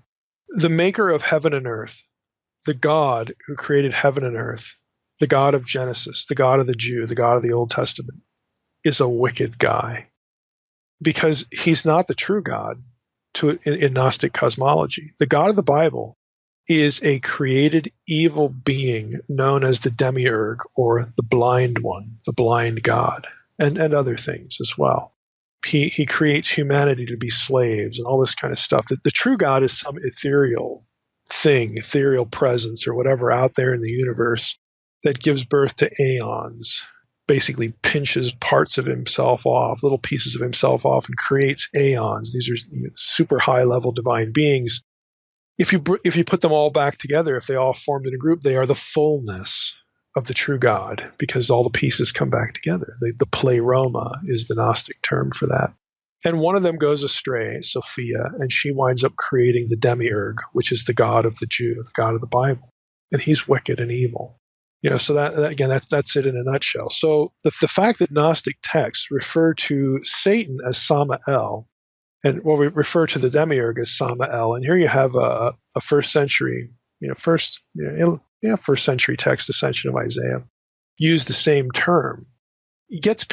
The maker of heaven and earth, the God who created heaven and earth, the God of Genesis, the God of the Jew, the God of the Old Testament, is a wicked guy, because he's not the true God in Gnostic cosmology. The God of the Bible is a created evil being known as the demiurge, or the blind one, the blind God, and other things as well. He creates humanity to be slaves and all this kind of stuff. The true God is some ethereal thing, ethereal presence, or whatever out there in the universe that gives birth to aeons, basically pinches parts of himself off, little pieces of himself off, and creates aeons. These are super high-level divine beings. If you put them all back together, if they all formed in a group, they are the fullness of the true God, because all the pieces come back together. The pleroma is the Gnostic term for that. And one of them goes astray, Sophia, and she winds up creating the demiurge, which is the God of the Jew, the God of the Bible. And he's wicked and evil. So that again, that's it in a nutshell. So the fact that Gnostic texts refer to Satan as Samael, and we refer to the demiurge as Samael, and here you have a first century text, Ascension of Isaiah, use the same term. It gets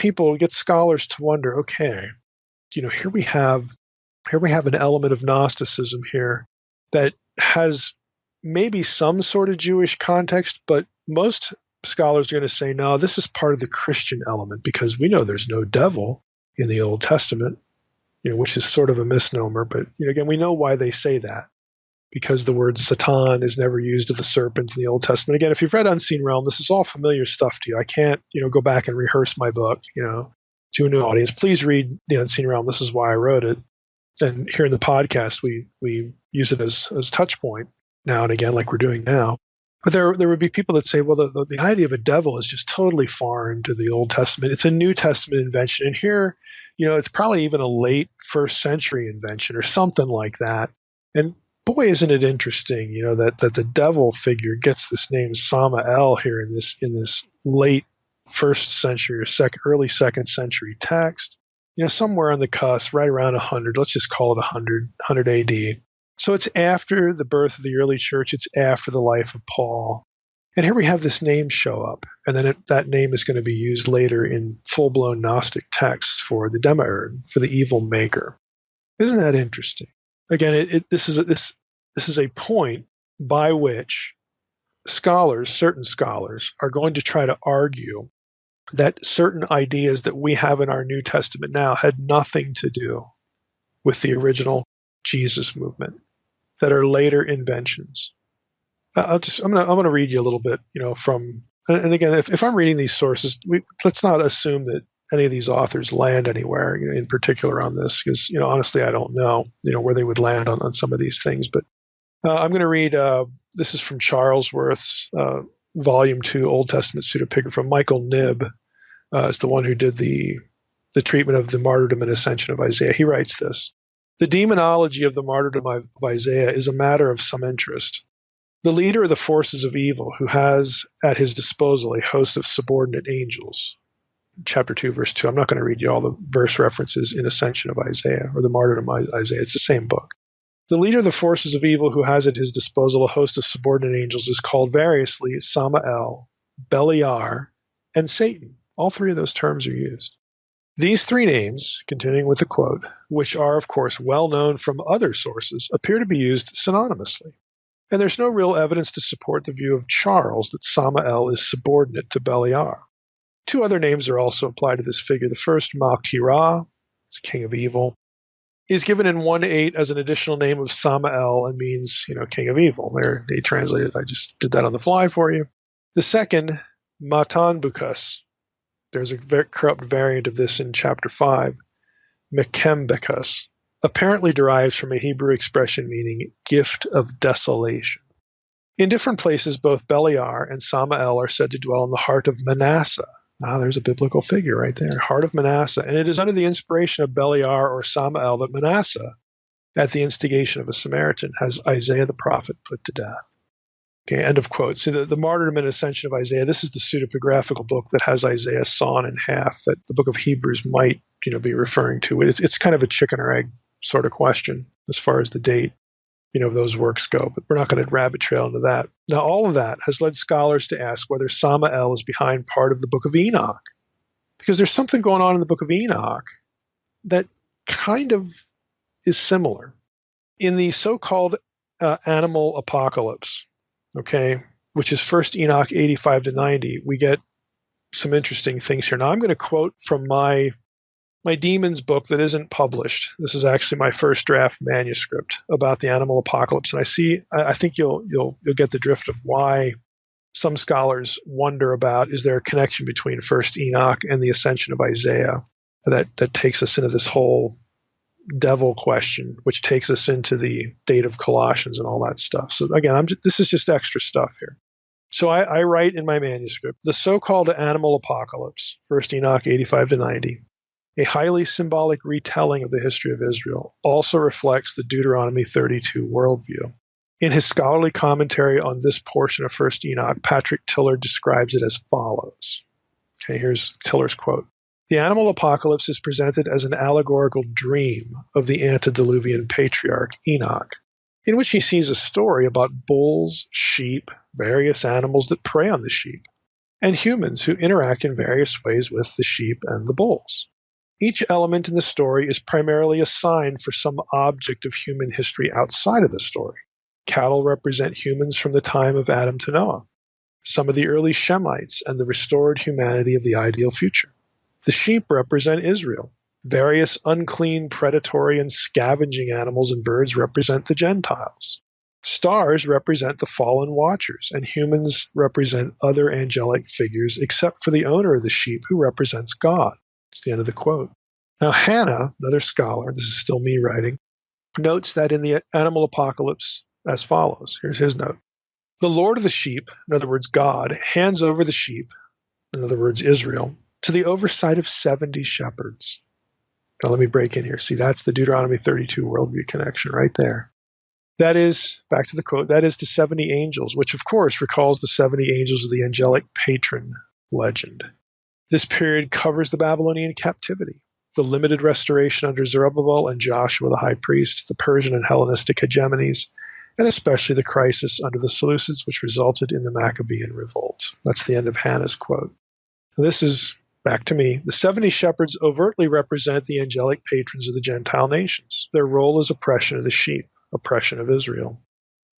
scholars to wonder, okay, here we have an element of Gnosticism here that has maybe some sort of Jewish context, but most scholars are going to say, no, this is part of the Christian element, because we know there's no devil in the Old Testament, which is sort of a misnomer. But again, we know why they say that, because the word Satan is never used of the serpent in the Old Testament. Again, if you've read Unseen Realm, this is all familiar stuff to you. I can't, go back and rehearse my book, to a new audience. Please read The Unseen Realm. This is why I wrote it. And here in the podcast, we use it as touch point now and again, like we're doing now. But there would be people that say, well, the idea of a devil is just totally foreign to the Old Testament. It's a New Testament invention. And here, it's probably even a late first century invention or something like that. And boy, isn't it interesting, that the devil figure gets this name Samael here in this late first century or early second century text, somewhere on the cusp, right around 100. Let's just call it 100 AD. So it's after the birth of the early church. It's after the life of Paul. And here we have this name show up. And then that name is going to be used later in full-blown Gnostic texts for the demiurge, for the evil maker. Isn't that interesting? Again, this is a point by which certain scholars, are going to try to argue that certain ideas that we have in our New Testament now had nothing to do with the original Jesus movement, that are later inventions. I'm going to read you a little bit, from, and again, if I'm reading these sources, let's not assume that any of these authors land anywhere in particular on this, because honestly, I don't know where they would land on some of these things. But I'm going to read. This is from Charlesworth's Volume 2, Old Testament Pseudepigrapha. Michael Knibb is the one who did the treatment of the martyrdom and ascension of Isaiah. He writes this: the demonology of the martyrdom of Isaiah is a matter of some interest. The leader of the forces of evil, who has at his disposal a host of subordinate angels. Chapter 2, verse 2. I'm not going to read you all the verse references in Ascension of Isaiah or the martyrdom of Isaiah. It's the same book. The leader of the forces of evil, who has at his disposal a host of subordinate angels, is called variously Samael, Beliar, and Satan. All three of those terms are used. These three names, continuing with the quote, which are, of course, well known from other sources, appear to be used synonymously. And there's no real evidence to support the view of Charles that Samael is subordinate to Beliar. Two other names are also applied to this figure. The first, Malkirah, it's king of evil, is given in 1:8 as an additional name of Samael and means, king of evil. There, they translated. I just did that on the fly for you. The second, Matanbukas. There's a very corrupt variant of this in chapter 5, Mekembekas, apparently derives from a Hebrew expression meaning gift of desolation. In different places, both Beliar and Samael are said to dwell in the heart of Manasseh. There's a biblical figure right there, heart of Manasseh. And it is under the inspiration of Beliar or Samael that Manasseh, at the instigation of a Samaritan, has Isaiah the prophet put to death. Okay, end of quote. So the martyrdom and ascension of Isaiah, this is the pseudepigraphical book that has Isaiah sawn in half that the book of Hebrews might be referring to. It's kind of a chicken or egg sort of question as far as the date of those works go, but we're not going to rabbit trail into that. Now, all of that has led scholars to ask whether Samael is behind part of the book of Enoch, because there's something going on in the book of Enoch that kind of is similar. In the so-called animal apocalypse, okay, which is 1 Enoch 85 to 90, we get some interesting things here. Now, I'm going to quote from my Demons book that isn't published. This is actually my first draft manuscript about the animal apocalypse, and I think you'll get the drift of why some scholars wonder about, is there a connection between First Enoch and the ascension of Isaiah that takes us into this whole devil question, which takes us into the date of Colossians and all that stuff. So again, this is just extra stuff here. So I write in my manuscript, the so-called animal apocalypse, First Enoch 85 to 90, a highly symbolic retelling of the history of Israel, also reflects the Deuteronomy 32 worldview. In his scholarly commentary on this portion of First Enoch, Patrick Tiller describes it as follows. Okay, here's Tiller's quote. The animal apocalypse is presented as an allegorical dream of the antediluvian patriarch Enoch, in which he sees a story about bulls, sheep, various animals that prey on the sheep, and humans who interact in various ways with the sheep and the bulls. Each element in the story is primarily a sign for some object of human history outside of the story. Cattle represent humans from the time of Adam to Noah, some of the early Shemites, and the restored humanity of the ideal future. The sheep represent Israel. Various unclean, predatory, and scavenging animals and birds represent the Gentiles. Stars represent the fallen watchers, and humans represent other angelic figures except for the owner of the sheep, who represents God. It's the end of the quote. Now, Hannah, another scholar, this is still me writing, notes that in the animal apocalypse as follows. Here's his note. The Lord of the sheep, in other words, God, hands over the sheep, in other words, Israel, to the oversight of 70 shepherds. Now, let me break in here. See, that's the Deuteronomy 32 worldview connection right there. That is, back to the quote, that is to 70 angels, which of course recalls the 70 angels of the angelic patron legend. This period covers the Babylonian captivity, the limited restoration under Zerubbabel and Joshua the high priest, the Persian and Hellenistic hegemonies, and especially the crisis under the Seleucids, which resulted in the Maccabean revolt. That's the end of Hannah's quote. This is, back to me, the 70 shepherds overtly represent the angelic patrons of the Gentile nations. Their role is oppression of the sheep, oppression of Israel.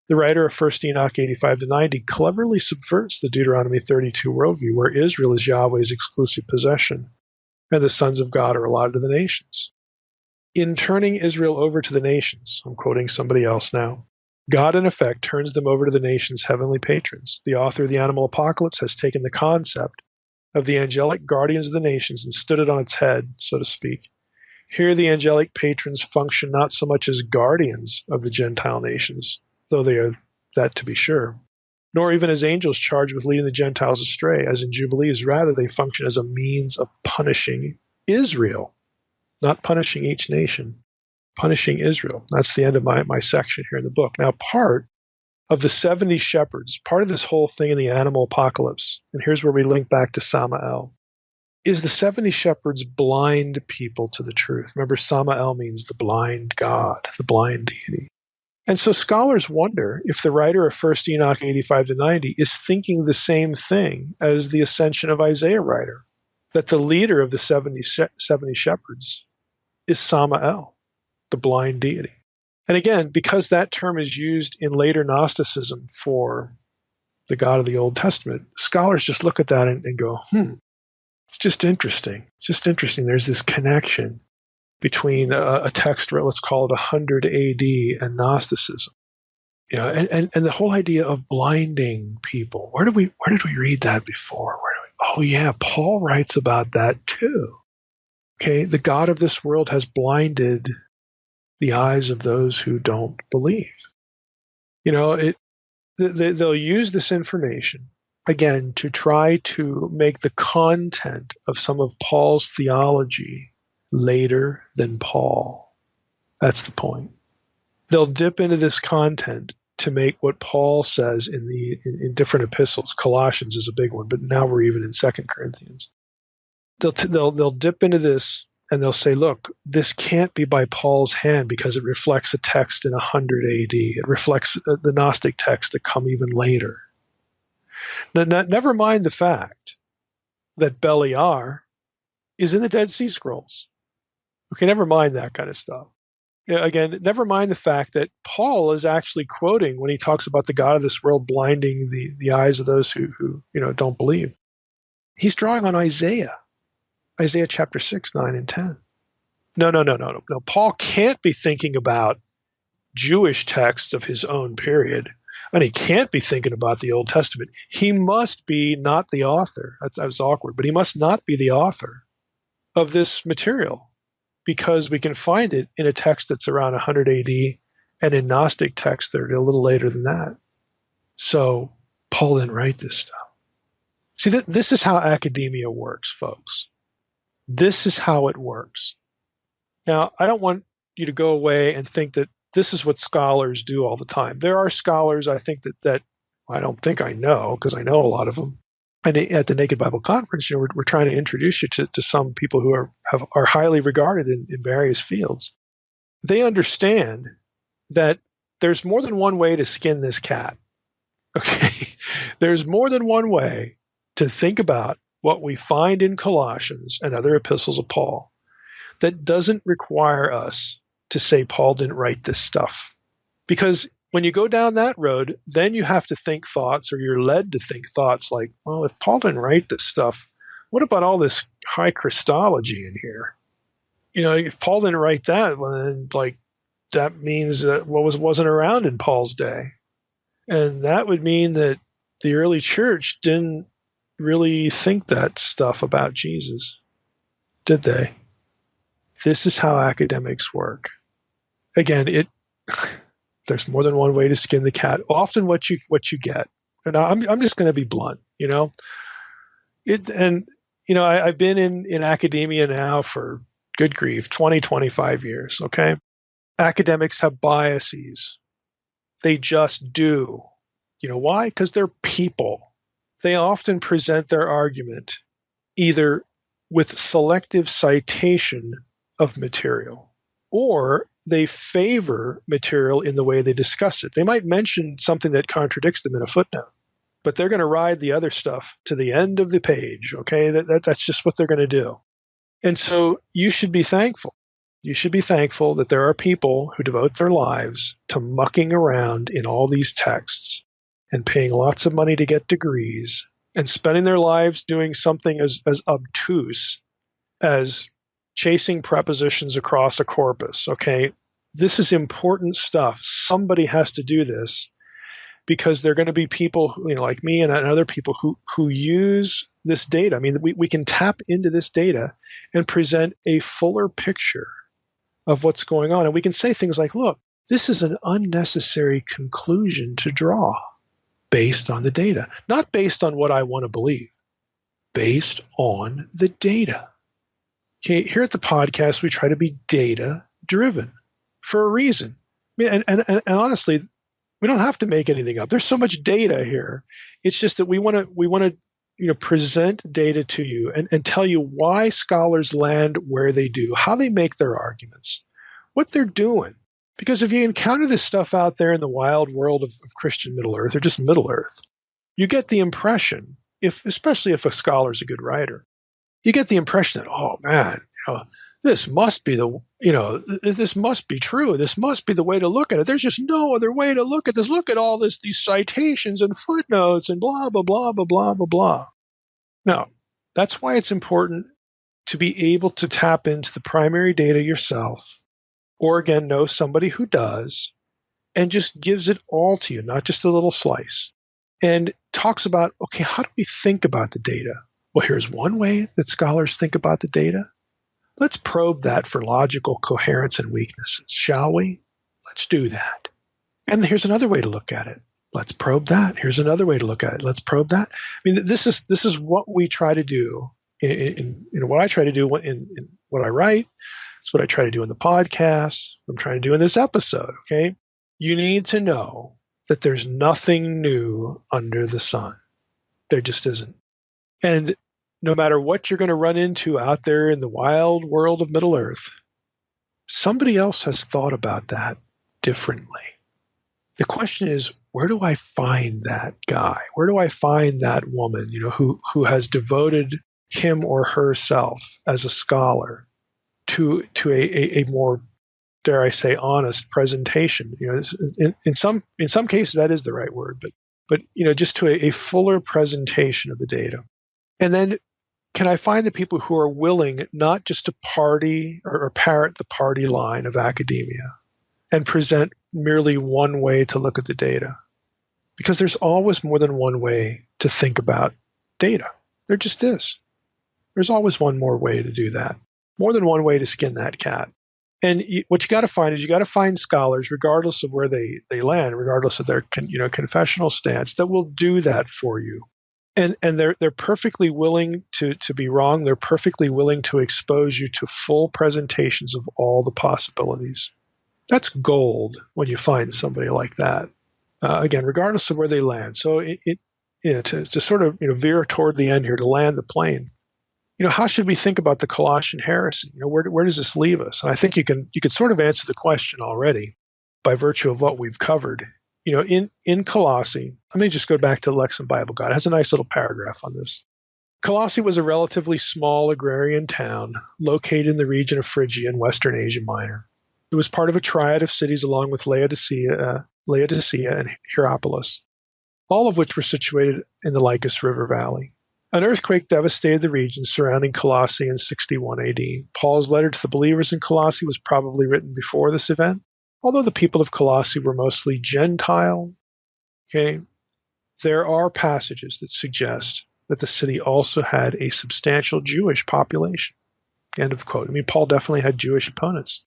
The writer of 1 Enoch 85 to 90 cleverly subverts the Deuteronomy 32 worldview, where Israel is Yahweh's exclusive possession, and the sons of God are allotted to the nations. In turning Israel over to the nations, I'm quoting somebody else now, God in effect turns them over to the nations' heavenly patrons. The author of the animal apocalypse has taken the concept of the angelic guardians of the nations and stood it on its head, so to speak. Here the angelic patrons function not so much as guardians of the Gentile nations, though they are that to be sure, nor even as angels charged with leading the Gentiles astray, as in Jubilees. Rather, they function as a means of punishing Israel, not punishing each nation, punishing Israel. That's the end of my section here in the book. Now, part of the 70 shepherds, part of this whole thing in the animal apocalypse, and here's where we link back to Samael, is the 70 shepherds blind people to the truth. Remember, Samael means the blind God, the blind deity. And so scholars wonder if the writer of 1 Enoch 85 to 90 is thinking the same thing as the Ascension of Isaiah writer, that the leader of the 70 shepherds is Samael, the blind deity. And again, because that term is used in later Gnosticism for the God of the Old Testament, scholars just look at that and go, it's just interesting. It's just interesting. There's this connection between a text, let's call it 100 AD, and Gnosticism. You know, and the whole idea of blinding people. Where did we read that before? Oh yeah, Paul writes about that too. Okay, the God of this world has blinded the eyes of those who don't believe. You know, they'll use this information, again, to try to make the content of some of Paul's theology later than Paul. That's the point. They'll dip into this content to make what Paul says in different epistles. Colossians is a big one, but now we're even in 2 Corinthians. They'll dip into this and they'll say, look, this can't be by Paul's hand because it reflects a text in 100 AD. It reflects the Gnostic texts that come even later. Now, never mind the fact that Beliar is in the Dead Sea Scrolls. Okay, never mind that kind of stuff. Again, never mind the fact that Paul is actually quoting when he talks about the God of this world blinding the eyes of those who don't believe. He's drawing on Isaiah chapter 6, 9, and 10. No. Paul can't be thinking about Jewish texts of his own period. And he can't be thinking about the Old Testament. He must be not the author. That was awkward, but he must not be the author of this material, because we can find it in a text that's around 100 AD and in Gnostic texts that are a little later than that. So Paul didn't write this stuff. See, this is how academia works, folks. This is how it works. Now, I don't want you to go away and think that this is what scholars do all the time. There are scholars, I think, that I don't think I know, because I know a lot of them. And at the Naked Bible Conference, we're trying to introduce you to some people who are highly regarded in various fields. They understand that there's more than one way to skin this cat. Okay? There's more than one way to think about what we find in Colossians and other epistles of Paul that doesn't require us to say Paul didn't write this stuff. Because when you go down that road, then you have to think thoughts, or you're led to think thoughts like, well, if Paul didn't write this stuff, what about all this high Christology in here? If Paul didn't write that, well, then that means that wasn't around in Paul's day. And that would mean that the early church didn't really think that stuff about Jesus, did they? This is how academics work. Again, there's more than one way to skin the cat. Often what you get, and I'm just going to be blunt, I've been in academia now for, good grief, 25 years, okay? Academics have biases. They just do. You know why? Because they're people. They often present their argument either with selective citation of material, or they favor material in the way they discuss it. They might mention something that contradicts them in a footnote, but they're going to ride the other stuff to the end of the page, okay? That's just what they're going to do. And so you should be thankful. You should be thankful that there are people who devote their lives to mucking around in all these texts and paying lots of money to get degrees and spending their lives doing something as obtuse as chasing prepositions across a corpus, okay? This is important stuff. Somebody has to do this, because there are going to be people, like me and other people who use this data. I mean, we can tap into this data and present a fuller picture of what's going on. And we can say things like, look, this is an unnecessary conclusion to draw based on the data, not based on what I want to believe, based on the data. Okay, here at the podcast, we try to be data-driven for a reason. I mean, and honestly, we don't have to make anything up. There's so much data here. It's just that we want to present data to you and tell you why scholars land where they do, how they make their arguments, what they're doing. Because if you encounter this stuff out there in the wild world of Christian Middle Earth, or just Middle Earth, you get the impression, especially if a scholar's a good writer, you get the impression that, oh man, this must be this must be true. This must be the way to look at it. There's just no other way to look at this. Look at all these citations and footnotes and blah, blah, blah, blah, blah, blah, blah. No, that's why it's important to be able to tap into the primary data yourself, or again, know somebody who does, and just gives it all to you, not just a little slice, and talks about, okay, how do we think about the data? Well, here's one way that scholars think about the data. Let's probe that for logical coherence and weaknesses, shall we? Let's do that. And here's another way to look at it. Let's probe that. Here's another way to look at it. Let's probe that. I mean, this is what we try to do in what I try to do in what I write. It's what I try to do in the podcast. What I'm trying to do in this episode, okay? You need to know that there's nothing new under the sun. There just isn't. And no matter what you're going to run into out there in the wild world of Middle Earth, somebody else has thought about that differently. The question is, where do I find that guy? Where do I find that woman, who has devoted him or herself as a scholar to a more, dare I say, honest presentation? In some cases that is the right word, but just to a fuller presentation of the data. And then, can I find the people who are willing not just to party or parrot the party line of academia and present merely one way to look at the data, Because there's always more than one way to think about data. There just is. There's always one more way to do that. More than one way to skin that cat. And what you got to find is you got to find scholars, regardless of where they land, regardless of their confessional stance, that will do that for you. And they're perfectly willing to be wrong. They're perfectly willing to expose you to full presentations of all the possibilities. That's gold when you find somebody like that. Again, regardless of where they land. So to sort of veer toward the end here, to land the plane. How should we think about the Colossian heresy? Where does this leave us? And I think you can sort of answer the question already by virtue of what we've covered. In Colossae, let me just go back to Lexham Bible Guide. It has a nice little paragraph on this. Colossae was a relatively small agrarian town located in the region of Phrygia in Western Asia Minor. It was part of a triad of cities along with Laodicea and Hierapolis, all of which were situated in the Lycus River Valley. An earthquake devastated the region surrounding Colossae in 61 AD. Paul's letter to the believers in Colossae was probably written before this event, although the people of Colossae were mostly Gentile. There are passages that suggest that the city also had a substantial Jewish population. End of quote. Paul definitely had Jewish opponents.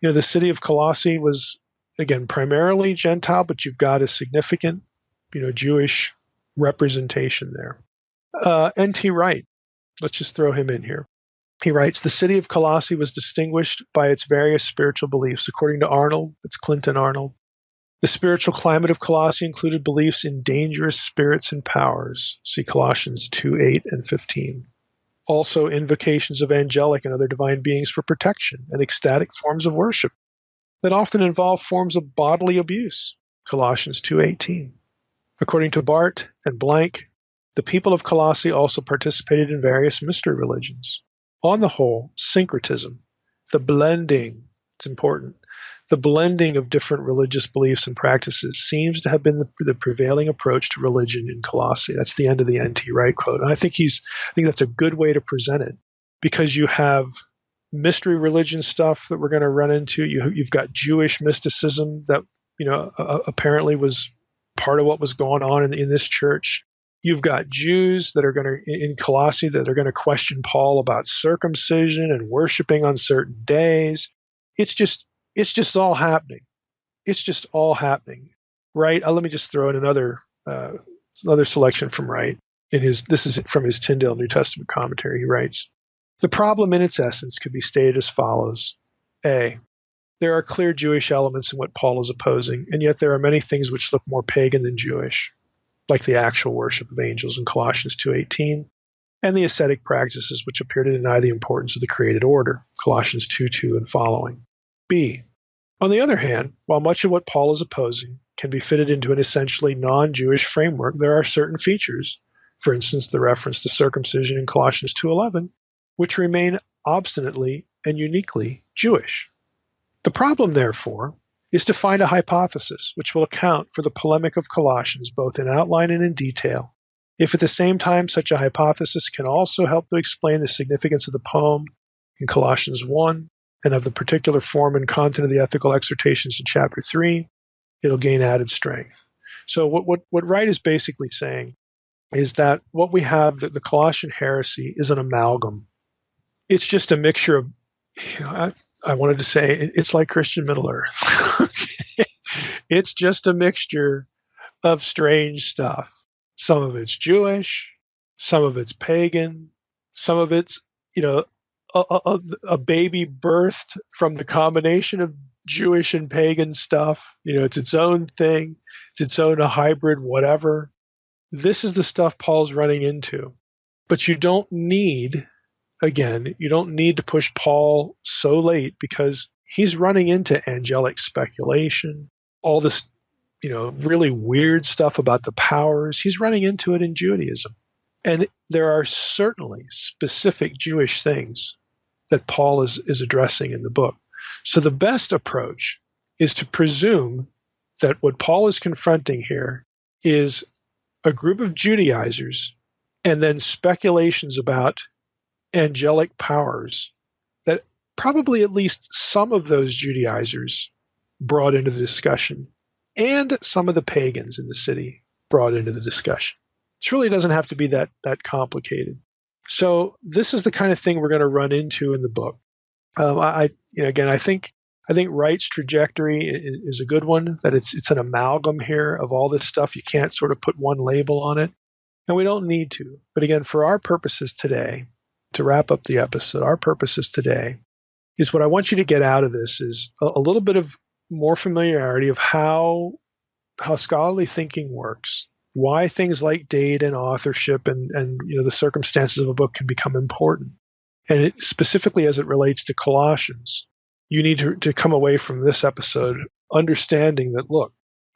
The city of Colossae was, again, primarily Gentile, but you've got a significant, Jewish representation there. N.T. Wright, let's just throw him in here. He writes, the city of Colossae was distinguished by its various spiritual beliefs. According to Arnold, it's Clinton Arnold, the spiritual climate of Colossae included beliefs in dangerous spirits and powers. See Colossians 2:8 and 15. Also, invocations of angelic and other divine beings for protection and ecstatic forms of worship that often involve forms of bodily abuse. Colossians 2:18. According to Bart and Blank, the people of Colossae also participated in various mystery religions. On the whole, syncretism, the blending, it's important, the blending of different religious beliefs and practices seems to have been the prevailing approach to religion in Colossae. That's the end of the N.T. Wright quote. And I think that's a good way to present it, because you have mystery religion stuff that we're going to run into. You've got Jewish mysticism that apparently was part of what was going on in this church. You've got Jews that are going to, in Colossae, that are going to question Paul about circumcision and worshiping on certain days. It's just all happening. It's just all happening. Wright, let me just throw in another selection from Wright. This is from his Tyndale New Testament commentary. He writes, the problem in its essence could be stated as follows. A, there are clear Jewish elements in what Paul is opposing, and yet there are many things which look more pagan than Jewish, like the actual worship of angels in Colossians 2:18, and the ascetic practices which appear to deny the importance of the created order, Colossians 2:2 and following. B, on the other hand, while much of what Paul is opposing can be fitted into an essentially non-Jewish framework, there are certain features, for instance, the reference to circumcision in Colossians 2:11, which remain obstinately and uniquely Jewish. The problem, therefore, is to find a hypothesis which will account for the polemic of Colossians both in outline and in detail. If at the same time such a hypothesis can also help to explain the significance of the poem in Colossians 1 and of the particular form and content of the ethical exhortations in chapter 3, it'll gain added strength. So what Wright is basically saying is that what we have, the Colossian heresy, is an amalgam. It's just a mixture of, I wanted to say, it's like Christian Middle Earth. It's just a mixture of strange stuff. Some of it's Jewish, some of it's pagan, some of it's, a baby birthed from the combination of Jewish and pagan stuff. It's its own thing. It's its own hybrid, whatever. This is the stuff Paul's running into. But you don't need to push Paul so late, because he's running into angelic speculation, all this, really weird stuff about the powers. He's running into it in Judaism. And there are certainly specific Jewish things that Paul is addressing in the book. So the best approach is to presume that what Paul is confronting here is a group of Judaizers and then speculations about angelic powers that probably at least some of those Judaizers brought into the discussion, and some of the pagans in the city brought into the discussion. It really doesn't have to be that complicated. So this is the kind of thing we're going to run into in the book. I think Wright's trajectory is a good one, that it's an amalgam here of all this stuff. You can't sort of put one label on it, and we don't need to. But again, for our purposes today, to wrap up the episode, our purposes today is what I want you to get out of this is a little bit of more familiarity of how scholarly thinking works, why things like date and authorship and the circumstances of a book can become important. And specifically as it relates to Colossians, you need to come away from this episode understanding that, look,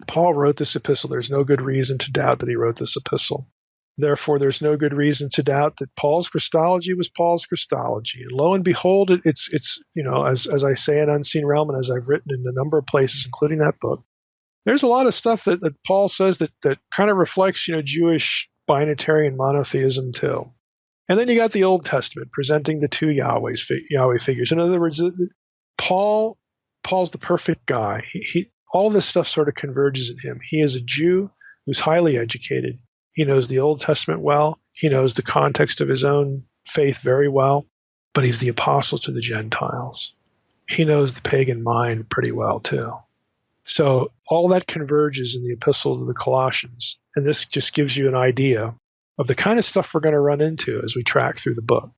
Paul wrote this epistle. There's no good reason to doubt that he wrote this epistle. Therefore, there's no good reason to doubt that Paul's Christology was Paul's Christology. And lo and behold, it's as I say in Unseen Realm and as I've written in a number of places, including that book, there's a lot of stuff that Paul says that kind of reflects, Jewish binatarian monotheism too. And then you got the Old Testament presenting the two Yahweh figures. In other words, Paul's the perfect guy. He all this stuff sort of converges in him. He is a Jew who's highly educated. He knows the Old Testament well. He knows the context of his own faith very well, but he's the apostle to the Gentiles. He knows the pagan mind pretty well too. So all that converges in the epistle to the Colossians, and this just gives you an idea of the kind of stuff we're going to run into as we track through the book.